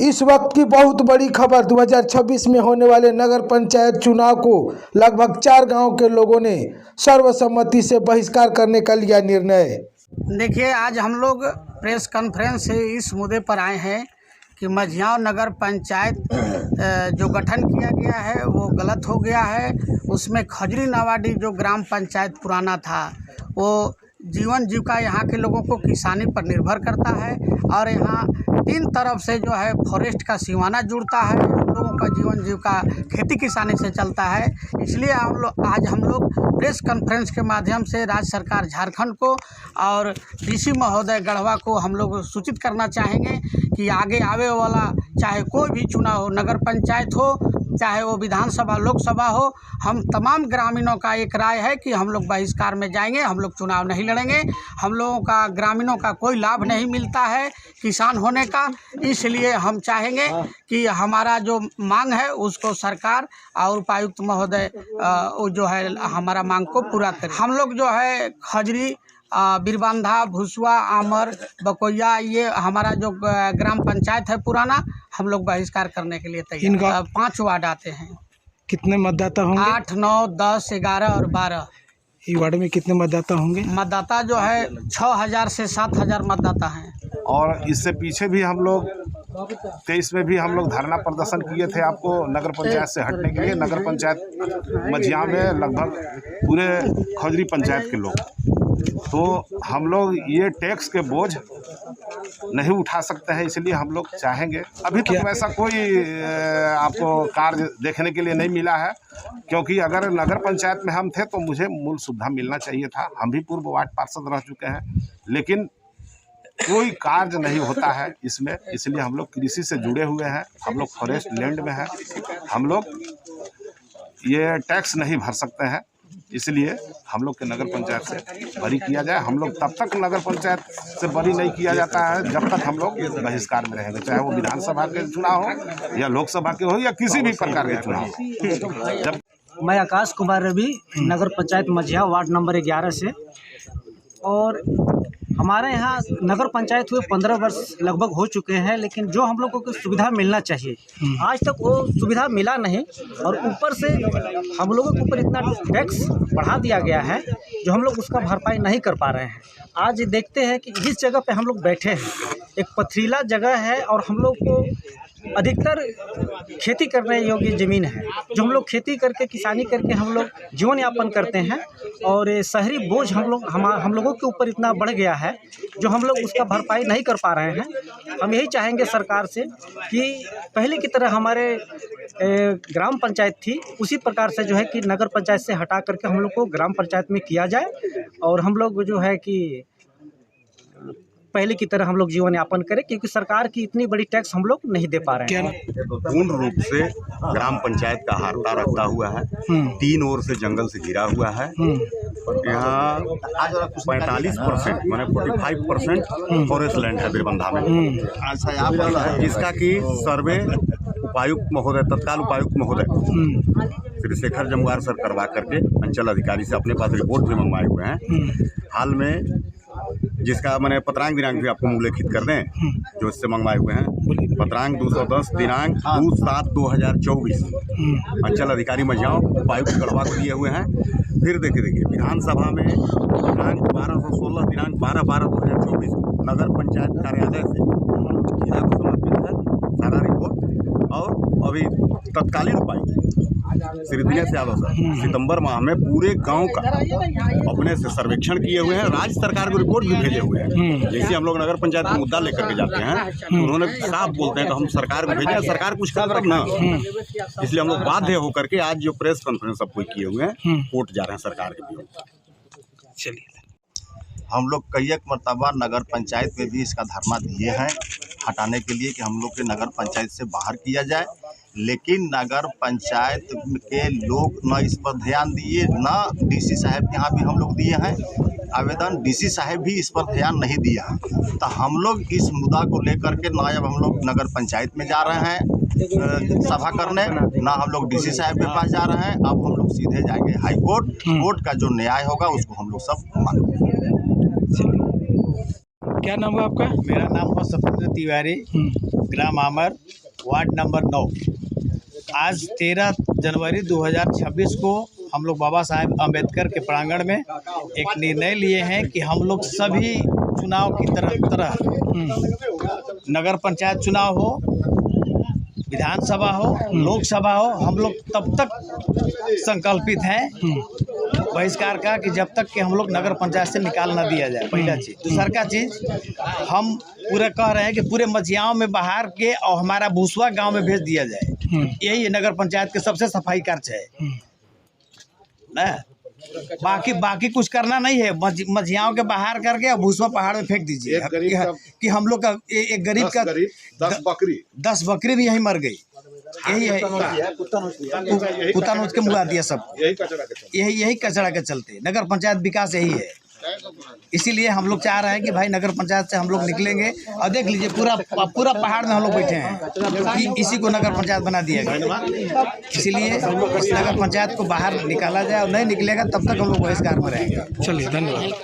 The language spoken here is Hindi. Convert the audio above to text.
इस वक्त की बहुत बड़ी खबर 2026 में होने वाले नगर पंचायत चुनाव को लगभग 4 गांव के लोगों ने सर्वसम्मति से बहिष्कार करने का लिया निर्णय। देखिए, आज हम लोग प्रेस कॉन्फ्रेंस से इस मुद्दे पर आए हैं कि मझियाव नगर पंचायत जो गठन किया गया है वो गलत हो गया है। उसमें खजरी नवाडी जो ग्राम पंचायत पुराना था वो जीवन जीविका यहाँ के लोगों को किसानी पर निर्भर करता है और यहाँ 3 तरफ से जो है फॉरेस्ट का सीमाना जुड़ता है। हम लोगों का जीवन जीविका खेती किसानी से चलता है। इसलिए आज हम लोग प्रेस कॉन्फ्रेंस के माध्यम से राज्य सरकार झारखंड को और डीसी महोदय गढ़वा को हम लोग सूचित करना चाहेंगे कि आगे आवे वाला चाहे कोई भी चुनाव हो, नगर पंचायत हो चाहे वो विधानसभा लोकसभा हो, हम तमाम ग्रामीणों का एक राय है कि हम लोग बहिष्कार में जाएंगे। हम लोग चुनाव नहीं लड़ेंगे। हम लोगों का ग्रामीणों का कोई लाभ नहीं मिलता है किसान होने का। इसलिए हम चाहेंगे कि हमारा जो मांग है उसको सरकार और उपायुक्त महोदय जो है हमारा मांग को पूरा करें। हम लोग जो है खजरी, बिरबांधा, भुसवा, आमर, बकोया, ये हमारा जो ग्राम पंचायत है पुराना, हम लोग बहिष्कार करने के लिए तैयार। 5 वार्ड आते हैं। कितने मतदाता होंगे? 8, 9, 10, 11 और 12। ये वार्ड में कितने मतदाता होंगे? मतदाता जो है 6000 से 7000 मतदाता हैं। और इससे पीछे भी हम लोग 23 में भी हम लोग धरना प्रदर्शन किए थे आपको नगर पंचायत से हटने के लिए। नगर पंचायत मझियाव में लगभग पूरे खजरी पंचायत के लोग, तो हम लोग ये टैक्स के बोझ नहीं उठा सकते हैं। इसलिए हम लोग चाहेंगे, अभी तक वैसा कोई आपको कार्य देखने के लिए नहीं मिला है, क्योंकि अगर नगर पंचायत में हम थे तो मुझे मूल सुविधा मिलना चाहिए था। हम भी पूर्व वार्ड पार्षद रह चुके हैं, लेकिन कोई कार्य नहीं होता है इसमें। इसलिए हम लोग कृषि से जुड़े हुए हैं, हम लोग फॉरेस्ट लैंड में हैं, हम लोग ये टैक्स नहीं भर सकते हैं। इसलिए हम लोग के नगर पंचायत से बरी किया जाए। हम लोग तब तक नगर पंचायत से बरी नहीं किया जाता है जब तक हम लोग बहिष्कार में रहेंगे, चाहे वो विधानसभा के चुनाव हो या लोकसभा के हो या किसी भी प्रकार के चुनाव हो। जब मैं आकाश कुमार रवि, नगर पंचायत मझियाव वार्ड नंबर 11 से, और हमारे यहाँ नगर पंचायत हुए 15 वर्ष लगभग हो चुके हैं, लेकिन जो हम लोगों को सुविधा मिलना चाहिए आज तक वो सुविधा मिला नहीं। और ऊपर से हम लोगों के ऊपर इतना टैक्स बढ़ा दिया गया है जो हम लोग उसका भरपाई नहीं कर पा रहे हैं। आज देखते हैं कि जिस जगह पे हम लोग बैठे हैं एक पथरीला जगह है और हम लोग को अधिकतर खेती करने योग्य ज़मीन है, जो हम लोग खेती करके किसानी करके हम लोग जीवन यापन करते हैं। और शहरी बोझ हम लोगों के ऊपर इतना बढ़ गया है जो हम लोग उसका भरपाई नहीं कर पा रहे हैं। हम यही चाहेंगे सरकार से कि पहले की तरह हमारे ग्राम पंचायत थी उसी प्रकार से जो है कि नगर पंचायत से हटा करके हम लोग को ग्राम पंचायत में किया जाए और हम लोग जो है कि पहले की तरह हम लोग जीवन यापन करें, क्योंकि सरकार की इतनी बड़ी टैक्स हम लोग नहीं दे पा रहे हैं। पूर्ण रूप से ग्राम पंचायत का हारता रखता हुआ है, 3 ओर से जंगल से घिरा हुआ है। यहाँ 45% माने 45% फॉरेस्ट लैंड है बिरबंधा में, जिसका कि सर्वे उपायुक्त महोदय, तत्काल उपायुक्त महोदय श्री शेखर जमुआर सर करवा करके अंचल अधिकारी से अपने पास रिपोर्ट भी मंगवाए हुए हैं। हाल में जिसका मैंने पत्रांक दिनांक भी आपको उल्लेखित कर दें, जो इससे मंगवाए हुए हैं। पत्रांक 210 दिनांक 2/7/2024 अंचल अधिकारी मझियाव उपायुक्त गढ़वा को दिए हुए हैं। फिर देखिए विधानसभा में दिनांक 1216 दिनांक 12/12/2024 नगर पंचायत कार्यालय से जिला को समर्पित है सारा रिपोर्ट। और अभी तत्कालीन उपायुक्त श्री दिनेश यादव सर सितंबर माह में पूरे गांव का अपने से सर्वेक्षण किए हुए हैं, राज्य सरकार को रिपोर्ट भी भेजे हुए हैं। जैसे हम लोग नगर पंचायत का मुद्दा लेकर के जाते हैं तो उन्होंने साफ बोलते हैं तो हम सरकार को भेजें, सरकार कुछ कर तब ना। इसलिए हम लोग बाध्य होकर के आज जो प्रेस कॉन्फ्रेंस सब कोई किए हुए हैं कोर्ट जा रहे हैं सरकार के विरुद्ध। चलिए, हम लोग कई एक मरतबा नगर पंचायत में भी इसका धरना दिए हैं हटाने के लिए कि हम लोग के नगर पंचायत से बाहर किया जाए, लेकिन नगर पंचायत के लोग न इस पर ध्यान दिए, न डीसी साहब के यहाँ भी हम लोग दिए हैं आवेदन, डीसी साहब भी इस पर ध्यान नहीं दिया है। तो हम लोग इस मुद्दा को लेकर के ना अब हम लोग नगर पंचायत में जा रहे हैं सभा करने, ना हम लोग डीसी साहब के पास जा रहे हैं। अब हम लोग सीधे जाएंगे हाई कोर्ट। कोर्ट का जो न्याय होगा उसको हम लोग सब मानेंगे। क्या नाम है आपका? मेरा नाम है सत्येंद्र तिवारी। ग्राम आमर, वार्ड नंबर 9। आज 13 जनवरी 2026 को हम लोग बाबा साहेब अम्बेडकर के प्रांगण में एक निर्णय लिए हैं कि हम लोग सभी चुनाव की तरह नगर पंचायत चुनाव हो, विधानसभा हो, लोकसभा हो, हम लोग तब तक संकल्पित हैं बहिष्कार का कि जब तक कि हम लोग नगर पंचायत से निकाल ना दिया जाए। पहला चीज़। दूसरा का चीज़, हम पूरा कह रहे हैं कि पूरे मझियाओं में बाहर के और हमारा भूसवा गांव में भेज दिया जाए। यही नगर पंचायत के सबसे सफाई कार्य है ना। बाकी कुछ करना नहीं है। मझियाओं के बाहर करके और भूसवा पहाड़ में फेंक दीजिए कि हम लोग का एक गरीब का 10 बकरी भी यही मर गई। यही है, कुत्ता नोच के मुआ दिया सब। यही कचरा के चलते नगर पंचायत विकास यही है। इसीलिए हम लोग चाह रहे हैं कि भाई नगर पंचायत से हम लोग निकलेंगे। और देख लीजिए पूरा पहाड़ में हम लोग बैठे हैं, इसी को नगर पंचायत बना दिया गया। इसीलिए इस नगर पंचायत को बाहर निकाला जाए और नहीं निकलेगा तब तक हम लोग बहिष्कार में रहेंगे। चलिए, धन्यवाद।